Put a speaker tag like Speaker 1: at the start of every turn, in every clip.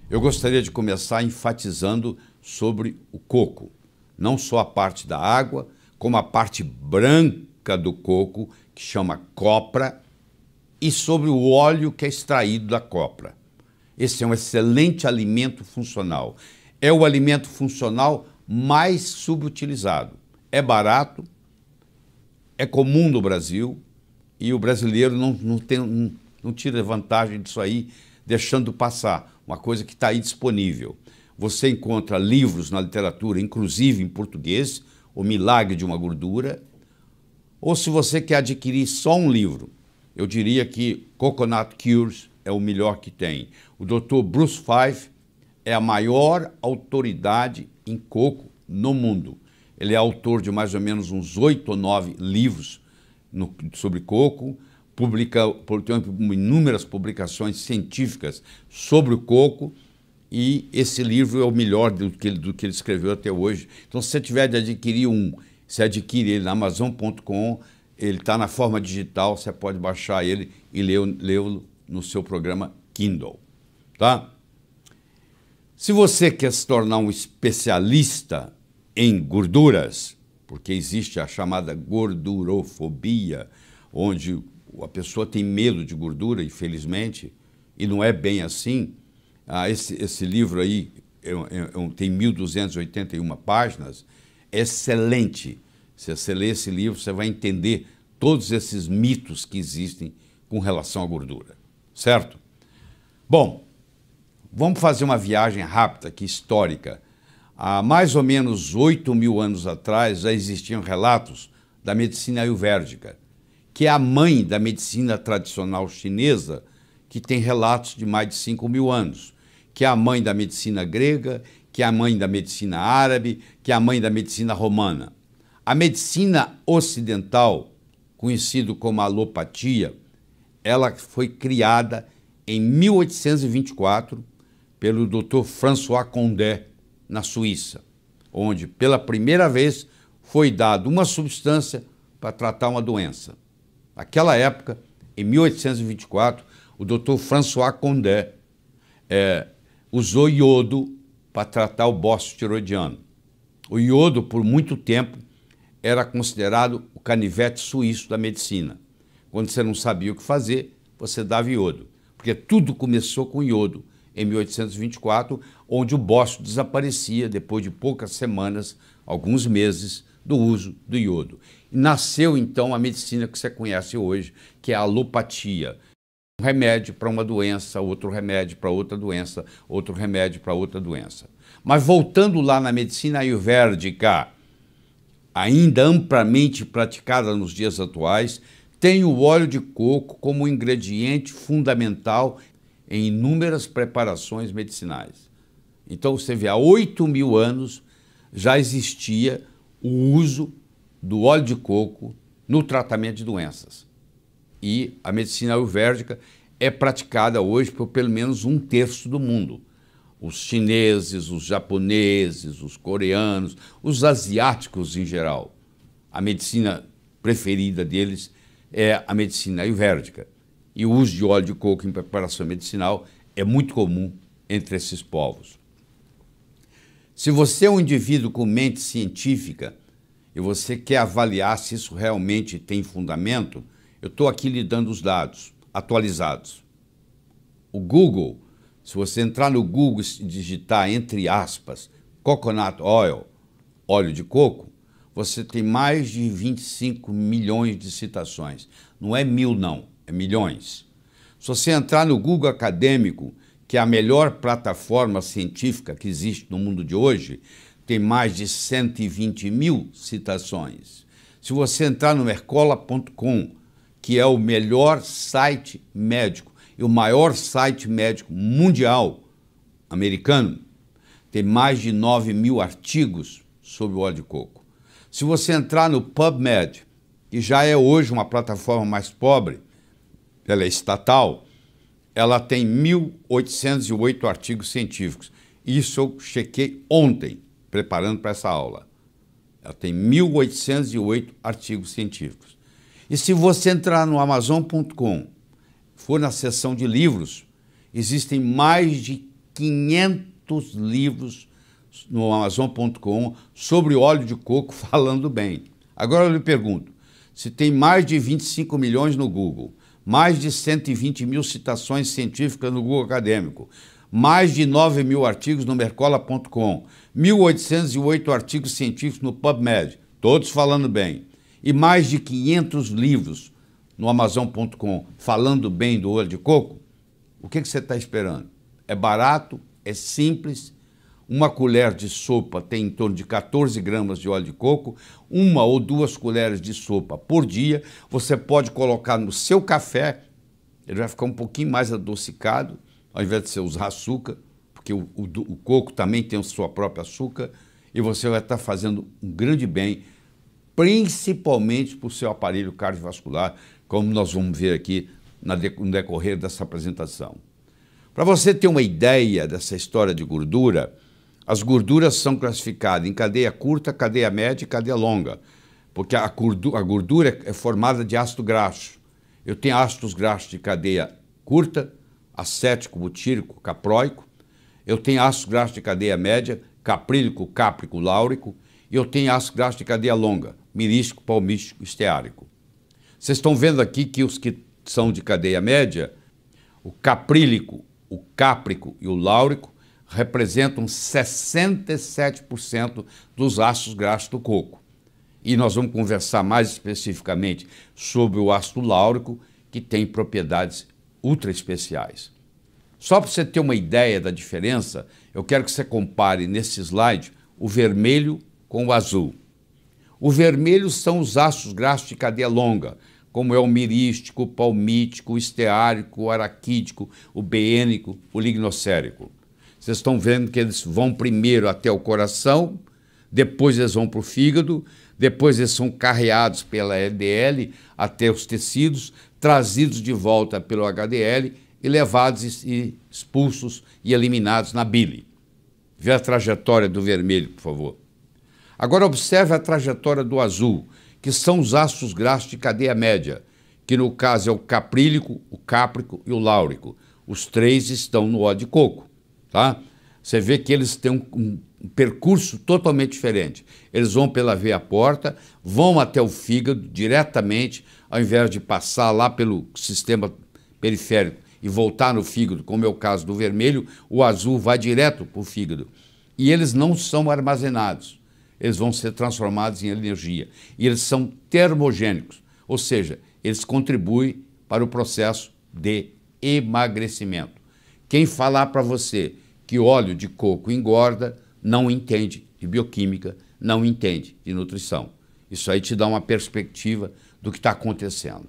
Speaker 1: Eu gostaria de começar enfatizando sobre o coco. Não só a parte da água, como a parte branca do coco, que chama copra, e sobre o óleo que é extraído da copra. Esse é um excelente alimento funcional. É o alimento funcional mais subutilizado. É barato, é comum no Brasil, e o brasileiro não tira vantagem disso aí, deixando passar uma coisa que está aí disponível. Você encontra livros na literatura, inclusive em português, O Milagre de uma Gordura, ou se você quer adquirir só um livro, eu diria que Coconut Cures é o melhor que tem. O Dr. Bruce Fife é a maior autoridade em coco no mundo. Ele é autor de mais ou menos uns 8 ou 9 livros sobre coco, tem inúmeras publicações científicas sobre o coco, e esse livro é o melhor do que ele escreveu até hoje. Então, se você tiver de adquirir você adquire ele na Amazon.com, ele está na forma digital, você pode baixar ele e lê-lo no seu programa Kindle, tá? Se você quer se tornar um especialista em gorduras, porque existe a chamada gordurofobia, onde a pessoa tem medo de gordura, infelizmente, e não é bem assim. Esse livro aí tem 1.281 páginas, é excelente. Se você ler esse livro, você vai entender todos esses mitos que existem com relação à gordura, certo? Bom, vamos fazer uma viagem rápida aqui, histórica. Há mais ou menos 8.000 anos atrás já existiam relatos da medicina ayurvédica, que é a mãe da medicina tradicional chinesa, que tem relatos de mais de 5.000 anos, que é a mãe da medicina grega, que é a mãe da medicina árabe, que é a mãe da medicina romana. A medicina ocidental, conhecida como alopatia, ela foi criada em 1824 pelo Dr. François Condé, na Suíça, onde pela primeira vez foi dada uma substância para tratar uma doença. Naquela época, em 1824, o Dr. François Condé usou iodo para tratar o bócio tiroidiano. O iodo, por muito tempo, era considerado o canivete suíço da medicina. Quando você não sabia o que fazer, você dava iodo, porque tudo começou com iodo, em 1824, onde o bócio desaparecia depois de poucas semanas, alguns meses, do uso do iodo. E nasceu, então, a medicina que você conhece hoje, que é a alopatia. Um remédio para uma doença, outro remédio para outra doença, outro remédio para outra doença. Mas voltando lá na medicina ayurvédica, ainda amplamente praticada nos dias atuais, tem o óleo de coco como ingrediente fundamental em inúmeras preparações medicinais. Então, você vê, há 8.000 anos já existia o uso do óleo de coco no tratamento de doenças. E a medicina ayurvédica é praticada hoje por pelo menos 1/3 do mundo. Os chineses, os japoneses, os coreanos, os asiáticos em geral. A medicina preferida deles é a medicina ayurvédica. E o uso de óleo de coco em preparação medicinal é muito comum entre esses povos. Se você é um indivíduo com mente científica e você quer avaliar se isso realmente tem fundamento, eu estou aqui lhe dando os dados atualizados. O Google, se você entrar no Google e digitar, entre aspas, coconut oil, óleo de coco, você tem mais de 25 milhões de citações. Não é 1.000, não, é milhões. Se você entrar no Google Acadêmico, que é a melhor plataforma científica que existe no mundo de hoje, tem mais de 120.000 citações. Se você entrar no mercola.com, que é o melhor site médico e o maior site médico mundial americano, tem mais de 9.000 artigos sobre o óleo de coco. Se você entrar no PubMed, que já é hoje uma plataforma mais pobre, ela é estatal, ela tem 1.808 artigos científicos. Isso eu chequei ontem, preparando para essa aula. Ela tem 1.808 artigos científicos. E se você entrar no Amazon.com, for na seção de livros, existem mais de 500 livros no Amazon.com sobre óleo de coco falando bem. Agora eu lhe pergunto, se tem mais de 25 milhões no Google, mais de 120 mil citações científicas no Google Acadêmico, mais de 9 mil artigos no Mercola.com, 1.808 artigos científicos no PubMed, todos falando bem, e mais de 500 livros no Amazon.com falando bem do óleo de coco, o que você está esperando? É barato, é simples, uma colher de sopa tem em torno de 14 gramas de óleo de coco, 1 ou 2 colheres de sopa por dia, você pode colocar no seu café, ele vai ficar um pouquinho mais adocicado, ao invés de você usar açúcar, porque o coco também tem a sua própria açúcar, e você vai estar fazendo um grande bem, principalmente para o seu aparelho cardiovascular, como nós vamos ver aqui no decorrer dessa apresentação. Para você ter uma ideia dessa história de gordura, as gorduras são classificadas em cadeia curta, cadeia média e cadeia longa, porque a gordura é formada de ácido graxo. Eu tenho ácidos graxos de cadeia curta, acético, butírico, capróico. Eu tenho ácido graxo de cadeia média, caprílico, cáprico, láurico. E eu tenho ácido graxo de cadeia longa, mirístico, palmístico, esteárico. Vocês estão vendo aqui que os que são de cadeia média, o caprílico, o cáprico e o láurico, representam 67% dos ácidos graxos do coco. E nós vamos conversar mais especificamente sobre o ácido láurico, que tem propriedades ultra especiais. Só para você ter uma ideia da diferença, eu quero que você compare nesse slide o vermelho com o azul. O vermelho são os ácidos graxos de cadeia longa, como é o mirístico, o palmítico, o esteárico, o araquídico, o beênico, o lignocérico. Vocês estão vendo que eles vão primeiro até o coração, depois eles vão para o fígado, depois eles são carreados pela LDL até os tecidos, trazidos de volta pelo HDL e levados e expulsos e eliminados na bile. Vê a trajetória do vermelho, por favor. Agora observe a trajetória do azul, que são os ácidos graxos de cadeia média, que no caso é o caprílico, o cáprico e o láurico. Os três estão no óleo de coco. Tá? Você vê que eles têm um percurso totalmente diferente. Eles vão pela veia porta, vão até o fígado diretamente, ao invés de passar lá pelo sistema periférico e voltar no fígado, como é o caso do vermelho, o azul vai direto para o fígado. E eles não são armazenados, eles vão ser transformados em energia. E eles são termogênicos, ou seja, eles contribuem para o processo de emagrecimento. Quem falar para você que óleo de coco engorda, não entende de bioquímica, não entende de nutrição. Isso aí te dá uma perspectiva do que está acontecendo.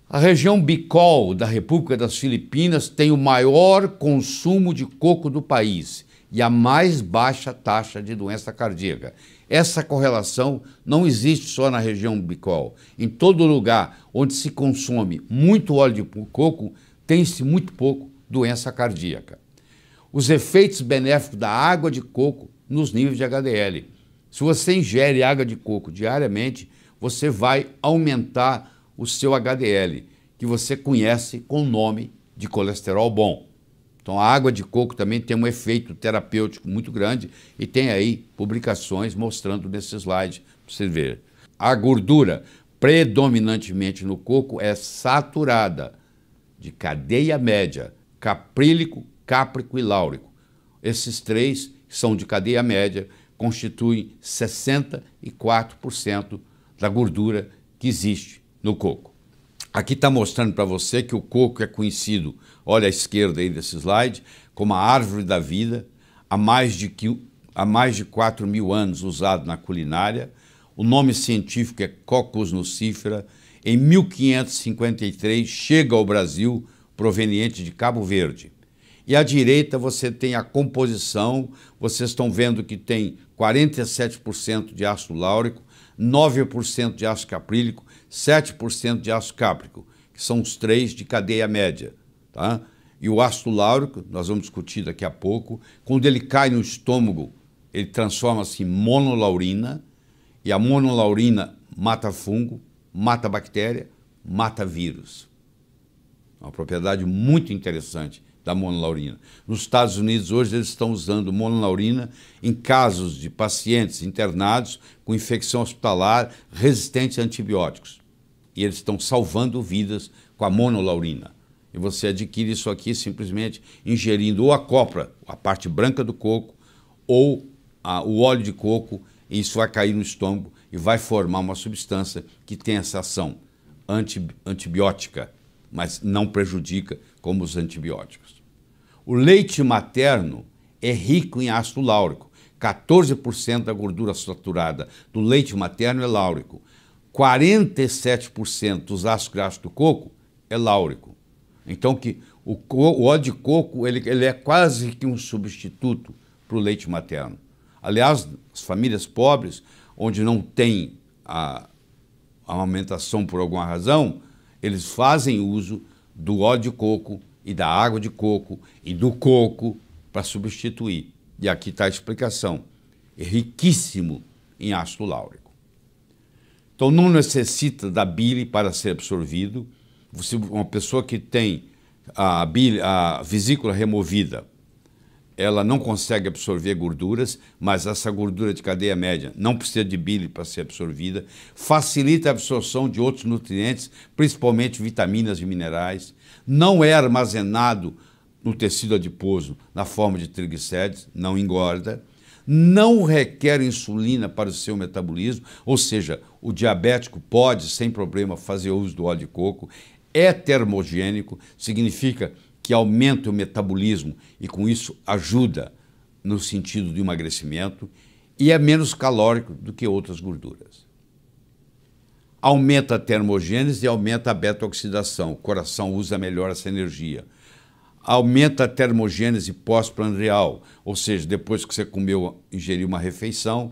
Speaker 1: A região Bicol da República das Filipinas tem o maior consumo de coco do país e a mais baixa taxa de doença cardíaca. Essa correlação não existe só na região Bicol. Em todo lugar onde se consome muito óleo de coco, tem-se muito pouco doença cardíaca. Os efeitos benéficos da água de coco nos níveis de HDL. Se você ingere água de coco diariamente, você vai aumentar o seu HDL, que você conhece com o nome de colesterol bom. Então a água de coco também tem um efeito terapêutico muito grande e tem aí publicações mostrando nesse slide para você ver. A gordura predominantemente no coco é saturada, de cadeia média, caprílico, cáprico e láurico. Esses três, que são de cadeia média, constituem 64% da gordura que existe no coco. Aqui está mostrando para você que o coco é conhecido, olha à esquerda aí desse slide, como a árvore da vida, há mais de 4.000 anos usado na culinária. O nome científico é Cocos nucifera. Em 1553 chega ao Brasil, proveniente de Cabo Verde. E à direita você tem a composição, vocês estão vendo que tem 47% de ácido láurico, 9% de ácido caprílico, 7% de ácido cáprico, que são os três de cadeia média. Tá? E o ácido láurico, nós vamos discutir daqui a pouco, quando ele cai no estômago, ele transforma-se em monolaurina, e a monolaurina mata fungo, mata bactéria, mata vírus. Uma propriedade muito interessante da monolaurina. Nos Estados Unidos, hoje, eles estão usando monolaurina em casos de pacientes internados com infecção hospitalar resistente a antibióticos. E eles estão salvando vidas com a monolaurina. E você adquire isso aqui simplesmente ingerindo ou a copra, a parte branca do coco, ou o óleo de coco, e isso vai cair no estômago e vai formar uma substância que tem essa ação antibiótica, mas não prejudica como os antibióticos. O leite materno é rico em ácido láurico. 14% da gordura saturada do leite materno é láurico. 47% dos ácidos graxos do coco é láurico. Então o óleo de coco ele é quase que um substituto para o leite materno. Aliás, as famílias pobres, onde não tem a amamentação por alguma razão, eles fazem uso do óleo de coco e da água de coco e do coco para substituir. E aqui está a explicação. É riquíssimo em ácido láurico. Então não necessita da bile para ser absorvido. Uma pessoa que tem a vesícula removida, ela não consegue absorver gorduras, mas essa gordura de cadeia média não precisa de bile para ser absorvida, facilita a absorção de outros nutrientes, principalmente vitaminas e minerais, não é armazenado no tecido adiposo na forma de triglicérides, não engorda, não requer insulina para o seu metabolismo, ou seja, o diabético pode, sem problema, fazer uso do óleo de coco, é termogênico, significa que aumenta o metabolismo e com isso ajuda no sentido de emagrecimento e é menos calórico do que outras gorduras. Aumenta a termogênese e aumenta a beta-oxidação, o coração usa melhor essa energia. Aumenta a termogênese pós-prandial, ou seja, depois que você ingeriu uma refeição,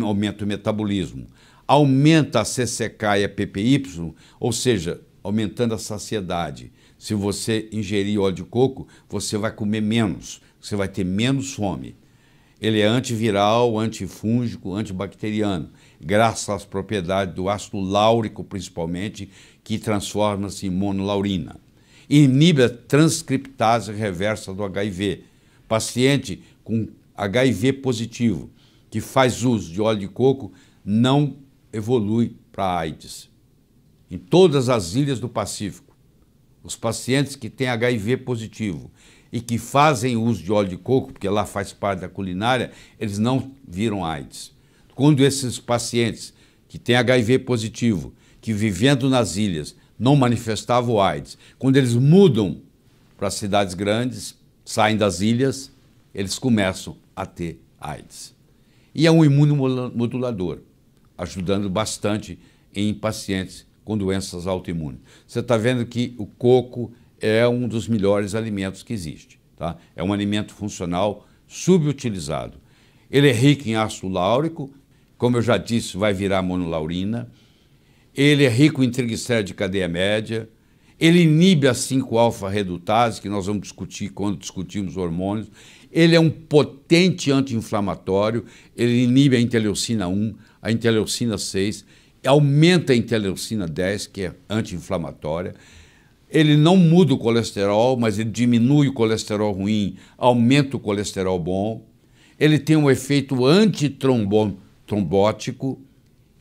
Speaker 1: aumenta o metabolismo. Aumenta a CCK e a PPY, ou seja, aumentando a saciedade. Se você ingerir óleo de coco, você vai comer menos, você vai ter menos fome. Ele é antiviral, antifúngico, antibacteriano, graças às propriedades do ácido láurico, principalmente, que transforma-se em monolaurina. Inibe a transcriptase reversa do HIV. Paciente com HIV positivo, que faz uso de óleo de coco, não evolui para AIDS. Em todas as ilhas do Pacífico, os pacientes que têm HIV positivo e que fazem uso de óleo de coco, porque lá faz parte da culinária, eles não viram AIDS. Quando esses pacientes que têm HIV positivo, que vivendo nas ilhas, não manifestavam AIDS, quando eles mudam para cidades grandes, saem das ilhas, eles começam a ter AIDS. E é um imunomodulador, ajudando bastante em pacientes com doenças autoimunes. Você está vendo que o coco é um dos melhores alimentos que existe. Tá? É um alimento funcional subutilizado. Ele é rico em ácido láurico, como eu já disse, vai virar monolaurina. Ele é rico em triglicéridos de cadeia média. Ele inibe a 5-alfa-redutase, que nós vamos discutir quando discutimos hormônios. Ele é um potente anti-inflamatório. Ele inibe a interleucina 1, a interleucina 6, aumenta a interleucina 10, que é anti-inflamatória. Ele não muda o colesterol, mas ele diminui o colesterol ruim, aumenta o colesterol bom. Ele tem um efeito antitrombótico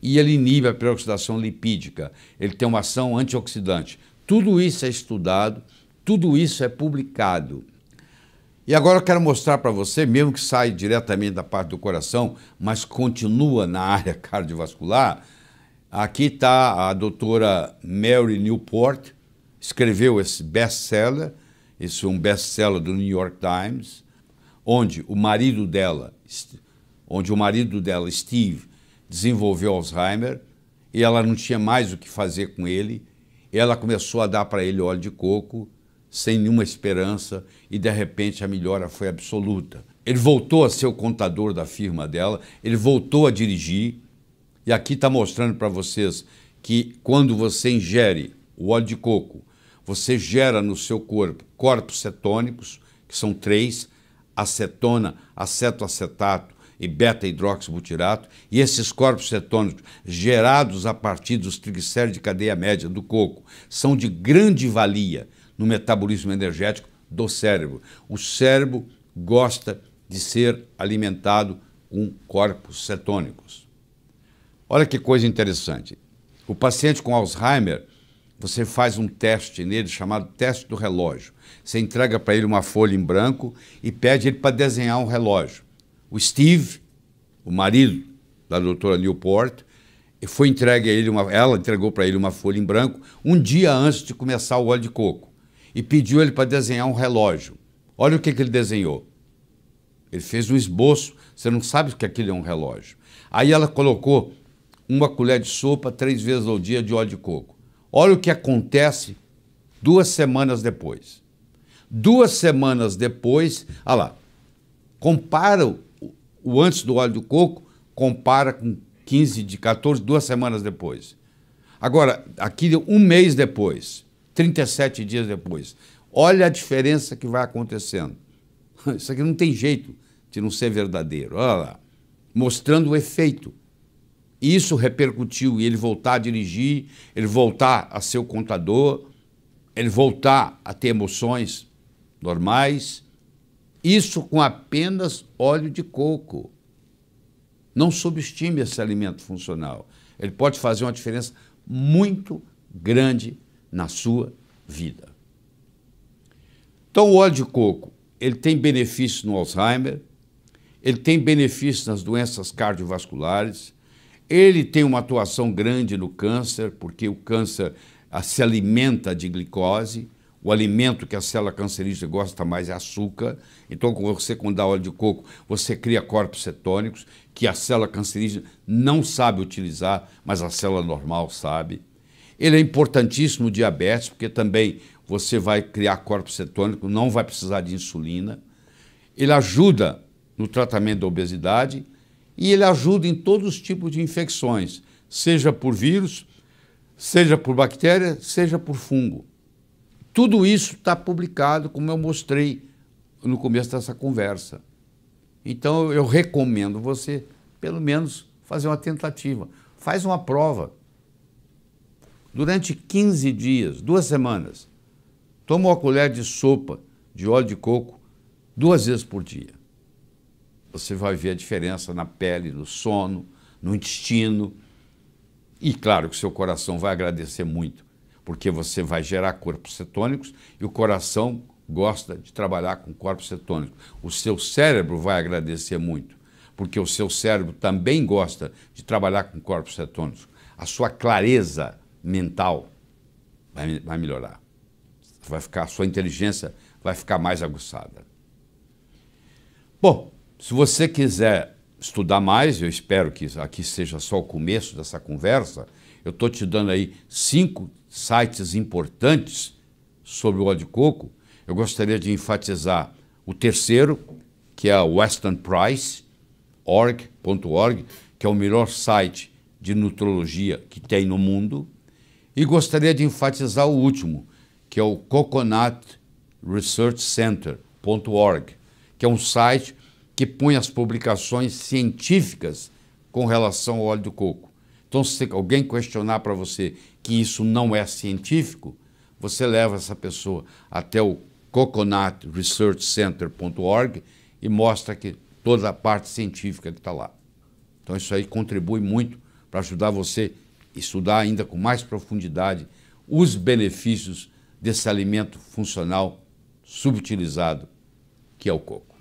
Speaker 1: e ele inibe a peroxidação lipídica. Ele tem uma ação antioxidante. Tudo isso é estudado, tudo isso é publicado. E agora eu quero mostrar para você, mesmo que saia diretamente da parte do coração, mas continua na área cardiovascular. Aqui está a doutora Mary Newport, escreveu esse best-seller, esse é um best-seller do New York Times, onde o marido dela, Steve, desenvolveu Alzheimer e ela não tinha mais o que fazer com ele, e ela começou a dar para ele óleo de coco, sem nenhuma esperança, e de repente a melhora foi absoluta. Ele voltou a ser o contador da firma dela, ele voltou a dirigir. E aqui está mostrando para vocês que quando você ingere o óleo de coco, você gera no seu corpo corpos cetônicos, que são 3, acetona, acetoacetato e beta-hidroxibutirato, e esses corpos cetônicos gerados a partir dos triglicéridos de cadeia média do coco são de grande valia no metabolismo energético do cérebro. O cérebro gosta de ser alimentado com corpos cetônicos. Olha que coisa interessante. O paciente com Alzheimer, você faz um teste nele chamado teste do relógio. Você entrega para ele uma folha em branco e pede ele para desenhar um relógio. O Steve, o marido da doutora Newport, foi entregue a ele ela entregou para ele uma folha em branco um dia antes de começar o óleo de coco e pediu ele para desenhar um relógio. Olha o que ele desenhou. Ele fez um esboço, você não sabe que aquilo é um relógio. Aí ela colocou uma colher de sopa 3 vezes ao dia de óleo de coco. Olha o que acontece 2 semanas depois. 2 semanas depois, olha lá, compara o antes do óleo de coco, compara com 2 semanas depois. Agora, aqui 1 mês depois, 37 dias depois, olha a diferença que vai acontecendo. Isso aqui não tem jeito de não ser verdadeiro. Olha lá, mostrando o efeito. Isso repercutiu em ele voltar a dirigir, ele voltar a ser o contador, ele voltar a ter emoções normais. Isso com apenas óleo de coco. Não subestime esse alimento funcional. Ele pode fazer uma diferença muito grande na sua vida. Então, o óleo de coco, ele tem benefícios no Alzheimer, ele tem benefícios nas doenças cardiovasculares, ele tem uma atuação grande no câncer, porque o câncer se alimenta de glicose, o alimento que a célula cancerígena gosta mais é açúcar. Então, quando dá óleo de coco, você cria corpos cetônicos que a célula cancerígena não sabe utilizar, mas a célula normal sabe. Ele é importantíssimo no diabetes, porque também você vai criar corpos cetônicos, não vai precisar de insulina. Ele ajuda no tratamento da obesidade e ele ajuda em todos os tipos de infecções, seja por vírus, seja por bactéria, seja por fungo. Tudo isso está publicado, como eu mostrei no começo dessa conversa. Então, eu recomendo você, pelo menos, fazer uma tentativa. Faz uma prova. Durante 15 dias, 2 semanas, toma uma colher de sopa de óleo de coco 2 vezes por dia. Você vai ver a diferença na pele, no sono, no intestino. E claro que o seu coração vai agradecer muito, porque você vai gerar corpos cetônicos e o coração gosta de trabalhar com corpos cetônicos. O seu cérebro vai agradecer muito, porque o seu cérebro também gosta de trabalhar com corpos cetônicos. A sua clareza mental vai melhorar. A sua inteligência vai ficar mais aguçada. Bom, se você quiser estudar mais, eu espero que aqui seja só o começo dessa conversa, eu estou te dando aí 5 sites importantes sobre o óleo de coco. Eu gostaria de enfatizar o terceiro, que é o westernprice.org, que é o melhor site de nutrologia que tem no mundo. E gostaria de enfatizar o último, que é o coconutresearchcenter.org, que é um site que põe as publicações científicas com relação ao óleo de coco. Então, se alguém questionar para você que isso não é científico, você leva essa pessoa até o coconutresearchcenter.org e mostra que toda a parte científica que está lá. Então, isso aí contribui muito para ajudar você a estudar ainda com mais profundidade os benefícios desse alimento funcional subutilizado que é o coco.